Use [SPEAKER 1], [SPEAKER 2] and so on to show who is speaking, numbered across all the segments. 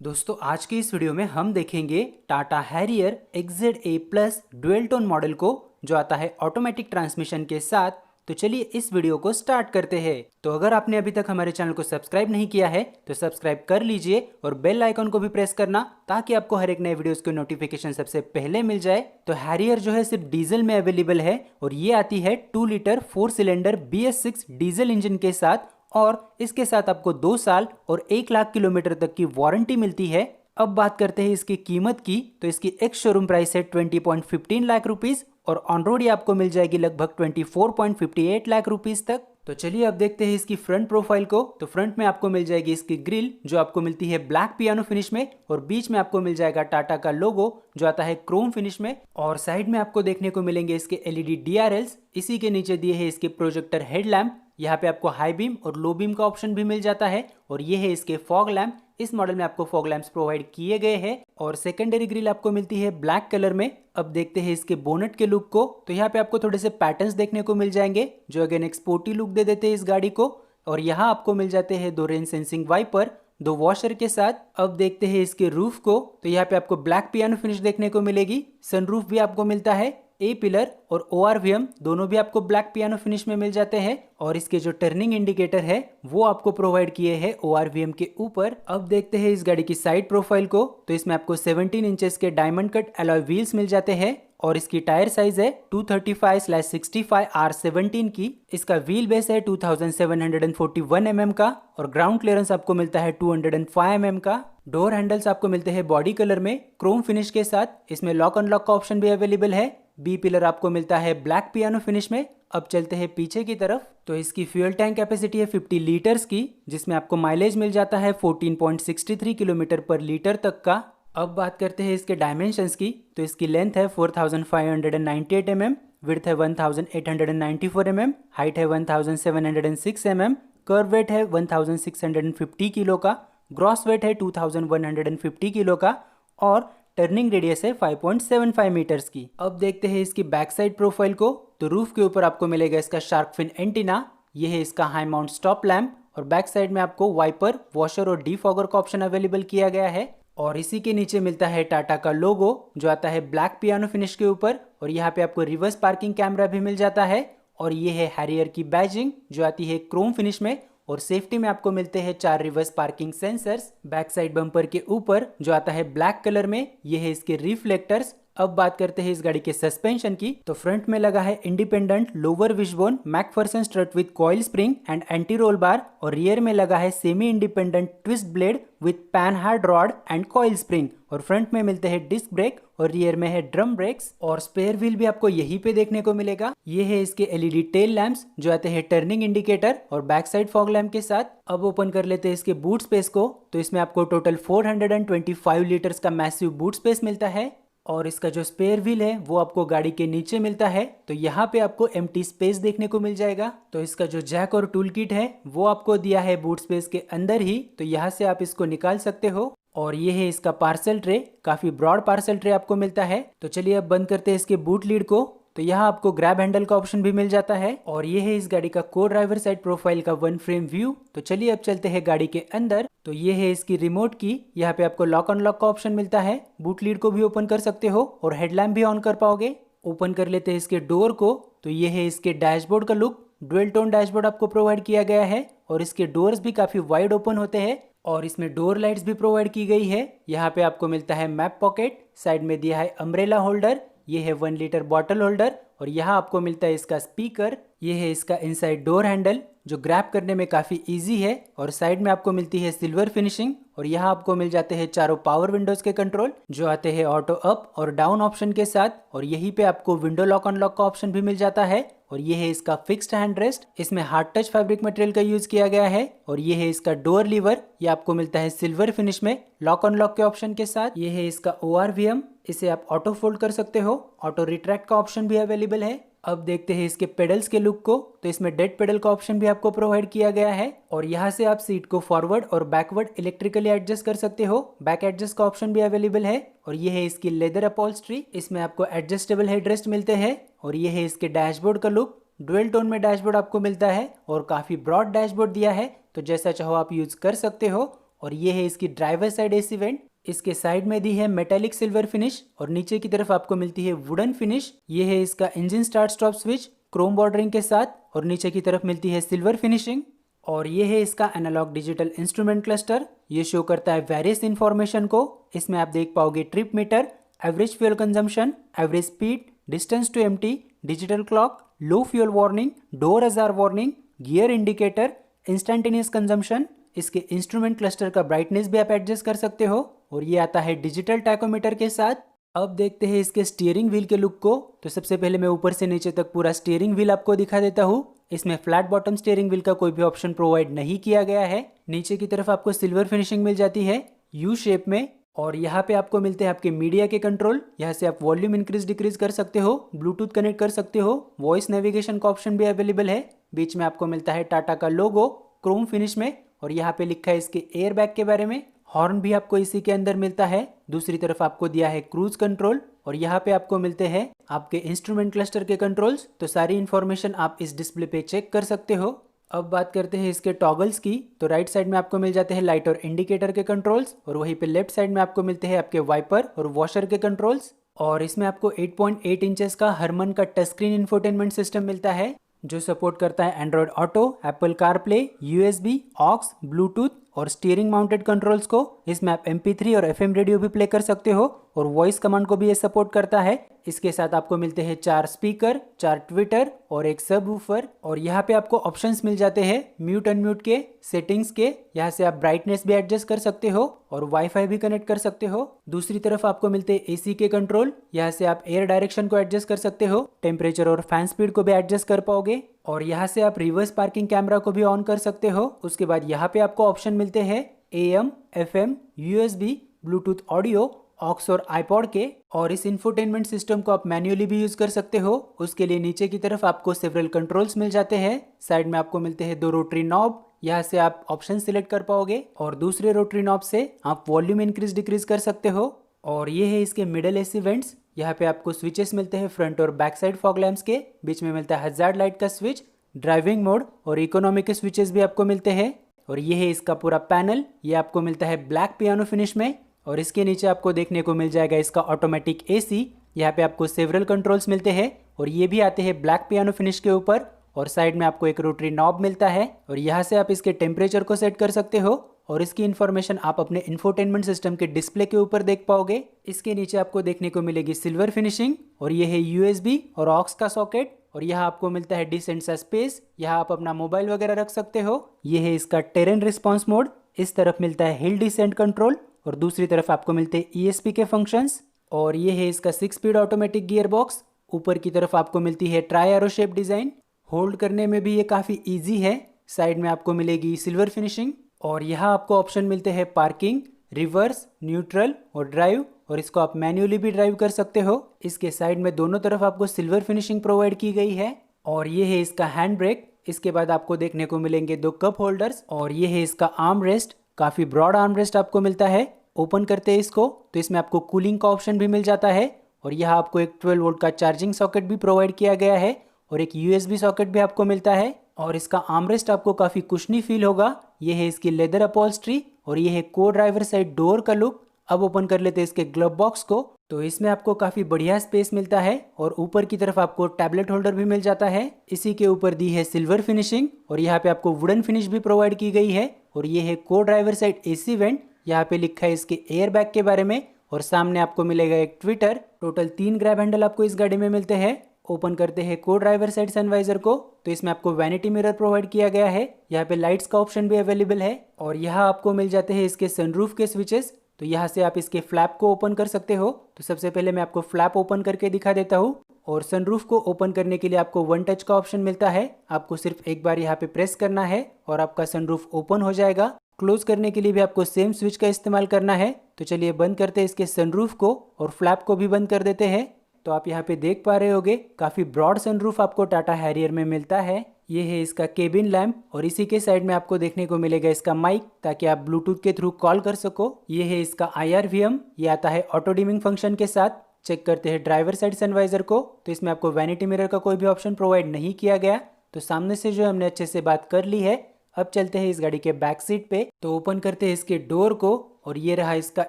[SPEAKER 1] दोस्तों आज की इस वीडियो में हम देखेंगे Tata Harrier XZA plus dual tone model को जो आता है ऑटोमेटिक ट्रांसमिशन के साथ। तो चलिए इस वीडियो को स्टार्ट करते हैं। तो अगर आपने अभी तक हमारे चैनल को सब्सक्राइब नहीं किया है तो सब्सक्राइब कर लीजिए और बेल आइकन को भी प्रेस करना ताकि आपको हर एक नए वीडियोस की नोटिफिकेशन सबसे पहले मिल जाए। तो हैरियर जो है सिर्फ डीजल में अवेलेबल है और ये आती है 2 litre 4 cylinder BS6 diesel engine के साथ और इसके साथ आपको 2 साल और 1 लाख किलोमीटर तक की वारंटी मिलती है। अब बात करते हैं इसकी कीमत की, तो इसकी एक्स शोरूम प्राइस है 20.15 लाख रुपीस और ऑन रोड ये आपको मिल जाएगी लगभग 24.58 लाख रुपीस तक। तो चलिए अब देखते हैं इसकी फ्रंट प्रोफाइल को। तो फ्रंट में आपको मिल जाएगी इसकी ग्रिल जो आपको मिलती है ब्लैक पियानो फिनिश में और बीच में आपको मिल जाएगा टाटा का लोगो जो आता है क्रोम फिनिश में और साइड में आपको देखने को मिलेंगे इसके LED DRLs। इसी के नीचे दिए है इसके प्रोजेक्टर हेडलैम्प। यहाँ पे आपको हाई बीम और लो बीम का ऑप्शन भी मिल जाता है और ये है इसके फॉग लैम्प। इस मॉडल में आपको फॉग लैम्प्स प्रोवाइड किए गए हैं और सेकेंडरी ग्रिल आपको मिलती है ब्लैक कलर में। अब देखते हैं इसके बोनेट के लुक को। तो यहाँ पे आपको थोड़े से पैटर्न्स देखने को मिल जाएंगे जो अगेन एक स्पोर्टी लुक दे देते हैं इस गाड़ी को और यहाँ आपको मिल जाते हैं 2 रेन सेंसिंग वाइपर 2 वॉशर के साथ। अब देखते हैं इसके रूफ को। तो यहाँ पे आपको ब्लैक पियानो फिनिश देखने को मिलेगी। सनरूफ भी आपको मिलता है ए पिलर और ORVM दोनों भी आपको ब्लैक पियानो फिनिश में मिल जाते हैं और इसके जो टर्निंग इंडिकेटर है वो आपको प्रोवाइड किए हैं ORVM के ऊपर। अब देखते हैं इस गाड़ी की साइड प्रोफाइल को। तो इसमें आपको 17 इंचेस के डायमंड कट अलॉय व्हील्स मिल जाते हैं और इसकी टायर साइज है 235/65 R17 की। इसका व्हील बेस है 2741 mm का और ग्राउंड क्लियरेंस आपको मिलता है 205 mm का। डोर हैंडल्स आपको मिलते हैं बॉडी कलर में क्रोम फिनिश के साथ। इसमें लॉक अनलॉक का ऑप्शन भी अवेलेबल है। बी पिलर आपको मिलता है ब्लैक पियानो फिनिश में। अब चलते हैं पीछे की तरफ। तो इसकी फ्यूल टैंक कैपेसिटी है 50 लीटर्स की जिसमें आपको माइलेज मिल जाता है 14.63 किलोमीटर पर लीटर तक का। अब बात करते हैं इसके डायमेंशंस की। तो इसकी लेंथ है 4598 mm, विड्थ है 1894 mm, हाइट है 1706 mm, कर्व वेट है 1650 किलो का, ग्रॉस वेट है 2150 किलो का और टर्निंग रेडियस है 5.75 मीटर्स की। अब देखते हैं इसकी बैक साइड प्रोफाइल को। तो रूफ के ऊपर आपको मिलेगा इसका शार्क फिन एंटीना। यह है इसका हाई माउंट स्टॉप लैम्प और बैक साइड में आपको वाइपर, वॉशर और डीफॉगर का ऑप्शन अवेलेबल किया गया है और इसी के नीचे मिलता है टाटा का लोगो जो आता है ब्लैक पियानो फिनिश के ऊपर और यहाँ पे आपको रिवर्स पार्किंग कैमरा भी मिल जाता है और ये है हैरियर की बैजिंग जो आती है क्रोम फिनिश में और सेफ्टी में आपको मिलते हैं 4 reverse parking sensors back side bumper के ऊपर जो आता है ब्लैक कलर में। ये है इसके रिफ्लेक्टर्स। अब बात करते हैं इस गाड़ी के सस्पेंशन की। तो फ्रंट में लगा है independent lower wishbone Macpherson strut with coil spring and anti roll bar और रियर में लगा है semi independent twist blade with pan hard rod and coil spring और फ्रंट में मिलते हैं डिस्क ब्रेक और रियर में है ड्रम ब्रेक्स और स्पेयर व्हील भी आपको यहीं पे देखने को मिलेगा। ये है इसके LED टेल लैंप्स जो आते हैं टर्निंग इंडिकेटर और बैक साइड फॉग लैम्प के साथ। अब ओपन कर लेते हैं इसके बूट स्पेस को। तो इसमें आपको टोटल 425 लीटर्स का मैसिव बूट स्पेस मिलता है और इसका जो स्पेयर व्हील है वो आपको गाड़ी के नीचे मिलता है। तो यहाँ पे आपको एम्प्टी स्पेस देखने को मिल जाएगा। तो इसका जो जैक और टूल किट है वो आपको दिया है बूट स्पेस के अंदर ही, तो यहाँ से आप इसको निकाल सकते हो और ये है इसका पार्सल ट्रे। काफी ब्रॉड पार्सल ट्रे आपको मिलता है। तो चलिए अब बंद करते हैं इसके बूट लीड को। तो यहाँ आपको ग्रैब हैंडल का ऑप्शन भी मिल जाता है और ये है इस गाड़ी का को ड्राइवर साइड प्रोफाइल का 1 फ्रेम व्यू। तो चलिए अब चलते हैं गाड़ी के अंदर। तो ये है इसकी रिमोट की। यहाँ पे आपको लॉक अनलॉक का ऑप्शन मिलता है। बूट लीड को भी ओपन कर सकते हो और हेडलैम्प भी ऑन कर पाओगे। ओपन कर लेते हैं इसके डोर को। तो ये है इसके डैशबोर्ड का लुक। डुअल टोन डैशबोर्ड आपको प्रोवाइड किया गया है और इसके डोर्स भी काफी वाइड ओपन होते हैं और इसमें डोर लाइट्स भी प्रोवाइड की गई है। यहाँ पे आपको मिलता है मैप पॉकेट, साइड में दिया है अम्ब्रेला होल्डर, ये है 1 लीटर बॉटल होल्डर और यहाँ आपको मिलता है इसका स्पीकर। ये है इसका इनसाइड डोर हैंडल जो ग्रैब करने में काफी इजी है और साइड में आपको मिलती है सिल्वर फिनिशिंग और यहाँ आपको मिल जाते हैं चारों पावर विंडोज के कंट्रोल जो आते हैं ऑटो अप और डाउन ऑप्शन के साथ और यहीं पे आपको विंडो लॉक अनलॉक का ऑप्शन भी मिल जाता है और ये है इसका फिक्स्ड हैंड रेस्ट। इसमें हार्ड टच फैब्रिक मटेरियल का यूज किया गया है और ये है इसका डोर लीवर। ये आपको मिलता है सिल्वर फिनिश में लॉक अनलॉक के ऑप्शन के साथ। ये है इसका ORVM, इसे आप ऑटो फोल्ड कर सकते हो। ऑटो रिट्रैक्ट का ऑप्शन भी अवेलेबल है। अब देखते हैं इसके पेडल्स के लुक को। तो इसमें डेड पेडल का ऑप्शन भी आपको प्रोवाइड किया गया है और यहाँ से आप सीट को फॉरवर्ड और बैकवर्ड इलेक्ट्रिकली एडजस्ट कर सकते हो। बैक एडजस्ट का ऑप्शन भी अवेलेबल है और ये है इसकी लेदर अपॉल्स्ट्री। इसमें आपको एडजस्टेबल हेडरेस्ट मिलते हैं और ये है इसके डैशबोर्ड का लुक। डुअल टोन में डैशबोर्ड आपको मिलता है और काफी ब्रॉड डैशबोर्ड दिया है, तो जैसा चाहो आप यूज कर सकते हो और ये है इसकी ड्राइवर साइड एसी वेंट। इसके साइड में दी है मेटेलिक सिल्वर फिनिश और नीचे की तरफ आपको मिलती है वुडन फिनिश। ये है इसका engine start stop switch Chrome bordering के साथ और नीचे की तरफ मिलती है सिल्वर फिनिशिंग। और ये है इसका एनालॉग डिजिटल इंस्ट्रूमेंट क्लस्टर। ये शो करता है वेरियस इंफॉर्मेशन को। इसमें आप देख पाओगे trip meter, average fuel consumption, average speed, distance to empty, digital clock, low fuel warning, door ajar warning, gear indicator, instantaneous consumption. इसके इंस्ट्रूमेंट क्लस्टर का ब्राइटनेस भी आप एडजस्ट कर सकते हो और ये आता है डिजिटल टैकोमीटर के साथ। अब देखते हैं इसके स्टीयरिंग व्हील के लुक को। तो सबसे पहले मैं ऊपर से नीचे तक पूरा स्टीयरिंग व्हील आपको दिखा देता हूँ। इसमें फ्लैट बॉटम स्टीयरिंग व्हील का कोई भी ऑप्शन प्रोवाइड नहीं किया गया है। नीचे की तरफ आपको सिल्वर फिनिशिंग मिल जाती है यू शेप में और यहाँ पे आपको मिलते हैं आपके मीडिया के कंट्रोल। यहाँ से आप वॉल्यूम इंक्रीज डिक्रीज कर सकते हो, ब्लूटूथ कनेक्ट कर सकते हो, वॉइस नेविगेशन का ऑप्शन भी अवेलेबल है। बीच में आपको मिलता है टाटा का लोगो क्रोम फिनिश में और यहाँ पे लिखा है इसके एयर बैग के बारे में। हॉर्न भी आपको इसी के अंदर मिलता है। दूसरी तरफ आपको दिया है क्रूज कंट्रोल और यहाँ पे आपको मिलते हैं आपके इंस्ट्रूमेंट क्लस्टर के कंट्रोल्स। तो सारी इन्फॉर्मेशन आप इस डिस्प्ले पे चेक कर सकते हो। अब बात करते हैं इसके टॉगल्स की। तो राइट साइड में आपको मिल जाते हैं लाइट और इंडिकेटर के कंट्रोल्स और वहीं पे लेफ्ट साइड में आपको मिलते हैं आपके वाइपर और वॉशर के कंट्रोल्स। और इसमें आपको 8.8 इंचेस का हरमन का टच स्क्रीन इंफोटेनमेंट सिस्टम मिलता है जो सपोर्ट करता है Android Auto, Apple CarPlay, USB, aux, Bluetooth और स्टीयरिंग माउंटेड कंट्रोल्स को। इसमें आप MP3 और FM रेडियो भी प्ले कर सकते हो और वॉइस कमांड को भी ये सपोर्ट करता है। इसके साथ आपको मिलते हैं 4 स्पीकर, 4 ट्विटर और एक सब वूफर। और यहाँ पे आपको ऑप्शंस मिल जाते हैं म्यूट अनम्यूट के, सेटिंग्स के। यहाँ से आप ब्राइटनेस भी एडजस्ट कर सकते हो और वाईफाई भी कनेक्ट कर सकते हो। दूसरी तरफ आपको मिलते हैं AC के कंट्रोल। यहाँ से आप एयर डायरेक्शन को एडजस्ट कर सकते हो, टेम्परेचर और फैन स्पीड को भी एडजस्ट कर पाओगे। और यहाँ से आप रिवर्स पार्किंग कैमरा को भी ऑन कर सकते हो। उसके बाद यहाँ पे आपको ऑप्शन मिलते हैं AM, FM, USB, Bluetooth audio, aux और आईपॉड के। और इस इंफोटेनमेंट सिस्टम को आप मैन्युअली भी यूज कर सकते हो। उसके लिए नीचे की तरफ आपको सेवरल कंट्रोल्स मिल जाते हैं। साइड में आपको मिलते हैं 2 रोटरी नॉब। यहाँ से आप ऑप्शन सिलेक्ट कर पाओगे और दूसरे रोटरी नॉब से आप वॉल्यूम इंक्रीज डिक्रीज कर सकते हो। और ये है इसके मिडल AC वेंट्स। यहाँ पे आपको स्विचेस मिलते हैं फ्रंट और बैक साइड फॉग लैम्प्स के। बीच में मिलता है हजार्ड लाइट का स्विच, ड्राइविंग मोड और इकोनॉमी के स्विचेस भी आपको मिलते हैं। और ये है इसका पूरा पैनल। ये आपको मिलता है ब्लैक पियानो फिनिश में। और इसके नीचे आपको देखने को मिल जाएगा इसका ऑटोमेटिक AC। यहाँ पे आपको सेवरल कंट्रोल्स मिलते हैं और ये भी आते हैं ब्लैक पियानो फिनिश के ऊपर। और साइड में आपको एक रोटरी नॉब मिलता है और यहाँ से आप इसके टेम्परेचर को सेट कर सकते हो और इसकी इन्फॉर्मेशन आप अपने इंफोटेनमेंट सिस्टम के डिस्प्ले के ऊपर देख पाओगे। इसके नीचे आपको देखने को मिलेगी सिल्वर फिनिशिंग और ये है USB और ऑक्स का सॉकेट। और यहाँ आपको मिलता है डिसेंट सा स्पेस। यहाँ आप अपना मोबाइल वगैरह रख सकते हो। ये है इसका टेरेन रिस्पॉन्स मोड। इस तरफ मिलता है हिल डिसेंट कंट्रोल और दूसरी तरफ आपको मिलते हैं ESP के फंक्शंस। और ये है इसका 6 स्पीड ऑटोमेटिक गियर बॉक्स। ऊपर की तरफ आपको मिलती है try arrow shape design. Hold करने में भी ये काफ़ी ईजी है। साइड में आपको मिलेगी सिल्वर फिनिशिंग और यहाँ आपको ऑप्शन मिलते हैं पार्किंग, रिवर्स, न्यूट्रल और ड्राइव। और इसको आप मैन्युअली भी ड्राइव कर सकते हो। इसके साइड में दोनों तरफ आपको सिल्वर फिनिशिंग प्रोवाइड की गई है। और ये है इसका हैंड ब्रेक। इसके बाद आपको देखने को मिलेंगे 2 कप होल्डर्स और ये है इसका आर्म रेस्ट। काफ़ी ब्रॉड आर्म रेस्ट आपको मिलता है। ओपन करते हैं इसको तो इसमें आपको कूलिंग का ऑप्शन भी मिल जाता है और यहाँ आपको एक 12 वोल्ट का चार्जिंग सॉकेट भी प्रोवाइड किया गया है और एक USB सॉकेट भी आपको मिलता है। और इसका आर्मरेस्ट आपको काफ़ी कुशनी फील होगा। ये है इसकी लेदर अपॉल्स्ट्री और ये है को ड्राइवर साइड डोर का लुक। अब ओपन कर लेते हैं इसके ग्लव बॉक्स को तो इसमें आपको काफ़ी बढ़िया स्पेस मिलता है और ऊपर की तरफ आपको टैबलेट होल्डर भी मिल जाता है। इसी के ऊपर दी है सिल्वर फिनिशिंग और यहाँ पे आपको वुडन फिनिश भी प्रोवाइड की गई है। और ये है को ड्राइवर साइड AC वेंट। यहाँ पे लिखा है इसके एयर बैग के बारे में और सामने आपको मिलेगा एक ट्विटर। टोटल 3 ग्रैब हैंडल आपको इस गाड़ी में मिलते हैं। ओपन करते हैं को ड्राइवर साइड सनवाइजर को तो इसमें आपको वैनिटी मिरर प्रोवाइड किया गया है। यहाँ पे लाइट्स का ऑप्शन भी अवेलेबल है और यहाँ आपको मिल जाते हैं इसके सनरूफ के स्विचेस। तो यहाँ से आप इसके फ्लैप को ओपन कर सकते हो। तो सबसे पहले मैं आपको फ्लैप ओपन करके दिखा देता हूँ। और सनरूफ को ओपन करने के लिए आपको 1 टच का ऑप्शन मिलता है। आपको सिर्फ एक बार यहाँ पे प्रेस करना है और आपका सनरूफ ओपन हो जाएगा। क्लोज करने के लिए भी आपको सेम स्विच का इस्तेमाल करना है। तो चलिए बंद करते हैं इसके सनरूफ को और फ्लैप को भी बंद कर देते हैं। तो आप यहाँ पे देख पा रहे होगे काफ़ी ब्रॉड सनरूफ आपको टाटा हैरियर में मिलता है। ये है इसका केबिन लैम्प और इसी के साइड में आपको देखने को मिलेगा इसका माइक ताकि आप ब्लूटूथ के थ्रू कॉल कर सको। ये है इसका IRVM। ये आता है ऑटो डिमिंग फंक्शन के साथ। चेक करते हैं ड्राइवर साइड सनवाइजर को तो इसमें आपको वैनिटी मिरर का कोई भी ऑप्शन प्रोवाइड नहीं किया गया। तो सामने से जो हमने अच्छे से बात कर ली है। अब चलते हैं इस गाड़ी के बैक सीट पे। तो ओपन करते हैं इसके डोर को और ये रहा इसका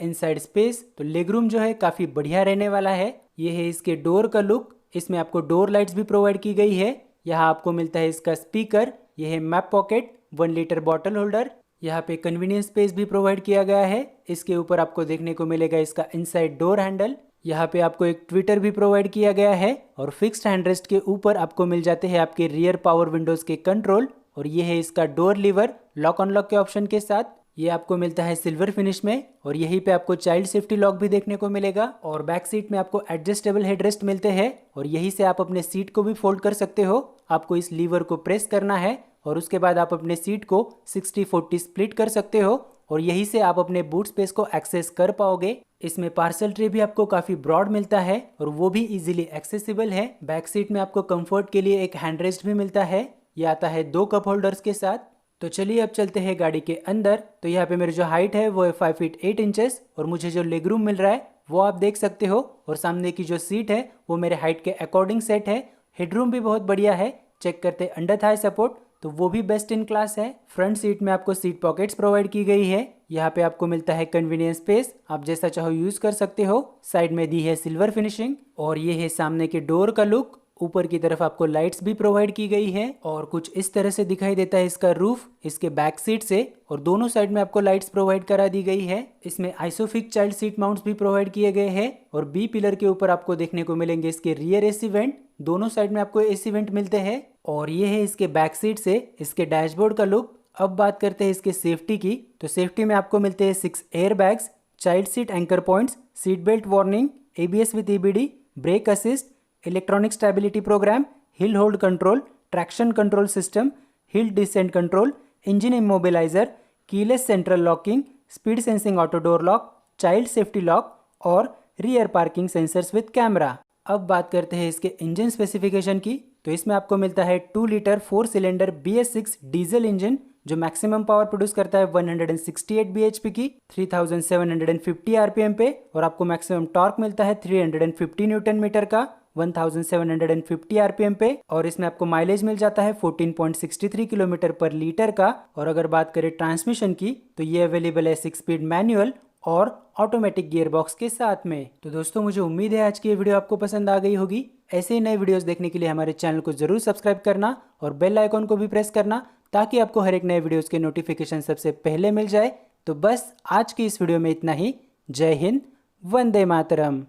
[SPEAKER 1] इनसाइड स्पेस। तो लेग रूम जो है काफी बढ़िया रहने वाला है। ये है इसके डोर का लुक। इसमें आपको डोर लाइट्स भी प्रोवाइड की गई है। यहाँ आपको मिलता है इसका स्पीकर, ये है map pocket, 1 litre bottle holder. यहाँ पे कन्वीनियंस स्पेस भी प्रोवाइड किया गया है। इसके ऊपर आपको देखने को मिलेगा इसका इनसाइड डोर हैंडल। यहाँ पे आपको एक ट्विटर भी प्रोवाइड किया गया है और फिक्स्ड हैंडरेस्ट के ऊपर आपको मिल जाते हैं आपके रियर पावर विंडोज के कंट्रोल। और ये है इसका डोर लीवर लॉक अनलॉक के ऑप्शन के साथ। ये आपको मिलता है सिल्वर फिनिश में और यहीं पे आपको चाइल्ड सेफ्टी लॉक भी देखने को मिलेगा। और बैक सीट में आपको एडजस्टेबल हेडरेस्ट मिलते हैं और यहीं से आप अपने सीट को भी फोल्ड कर सकते हो। आपको इस लीवर को प्रेस करना है और उसके बाद आप अपने सीट को 60-40 स्प्लिट कर सकते हो और यहीं से आप अपने बूट स्पेस को एक्सेस कर पाओगे। इसमें पार्सल ट्रे भी आपको काफी ब्रॉड मिलता है और वो भी इजीली एक्सेसिबल है। बैक सीट में आपको कंफर्ट के लिए एक हैंड रेस्ट भी मिलता है। ये आता है 2 कप होल्डर्स के साथ। तो चलिए अब चलते हैं गाड़ी के अंदर। तो यहाँ पे मेरी जो हाइट है वो है 5 फीट 8 इंचेस और मुझे जो लेग रूम मिल रहा है वो आप देख सकते हो। और सामने की जो सीट है वो मेरे हाइट के अकॉर्डिंग सेट है। हेडरूम भी बहुत बढ़िया है। चेक करते हैं अंडर थाई सपोर्ट, तो वो भी बेस्ट इन क्लास है। फ्रंट सीट में आपको सीट पॉकेट्स प्रोवाइड की गई है। यहाँ पे आपको मिलता है कन्वीनियंस स्पेस, आप जैसा चाहो यूज कर सकते हो। साइड में दी है सिल्वर फिनिशिंग और ये है सामने के डोर का लुक। ऊपर की तरफ आपको लाइट्स भी प्रोवाइड की गई है और कुछ इस तरह से दिखाई देता है इसका रूफ इसके बैक सीट से। और दोनों साइड में आपको लाइट्स प्रोवाइड करा दी गई है। इसमें आइसोफिक चाइल्ड सीट माउंट्स भी प्रोवाइड किए गए हैं और बी पिलर के ऊपर आपको देखने को मिलेंगे इसके रियर एसी वेंट। दोनों साइड में आपको एसी वेंट मिलते हैं। और ये है इसके बैक सीट से इसके डैशबोर्ड का लुक। अब बात करते हैं इसके सेफ्टी की। तो सेफ्टी में आपको मिलते हैं 6 air bags, child seat anchor points, seat belt warning, ABS with EBD, brake assist, electronic stability programme, hill hold control, traction control system, hill descent control, engine immobiliser, keyless central locking, speed sensing auto door lock, child safety lock और rear parking sensors with camera. अब बात करते हैं इसके engine specification की। तो इसमें आपको मिलता है 2 litre 4 cylinder BS6 diesel engine जो मैक्सिमम पावर प्रोड्यूस करता है 168 bhp की 3750 RPM पे। और आपको मैक्सिमम टॉर्क मिलता है 350 न्यूटन मीटर का 1750 RPM पे। और इसमें आपको माइलेज मिल जाता है 14.63 किलोमीटर पर लीटर का। और अगर बात करें ट्रांसमिशन की तो ये अवेलेबल है 6 स्पीड मैनुअल और ऑटोमेटिक गियर बॉक्स के साथ में। तो दोस्तों मुझे उम्मीद है आज की ये वीडियो आपको पसंद आ गई होगी। ऐसे ही नए वीडियोस देखने के लिए हमारे चैनल को जरूर सब्सक्राइब करना और बेल आइकॉन को भी प्रेस करना ताकि आपको हर एक नए वीडियोस के नोटिफिकेशन सबसे पहले मिल जाए। तो बस आज की इस वीडियो में इतना ही। जय हिंद, वंदे मातरम।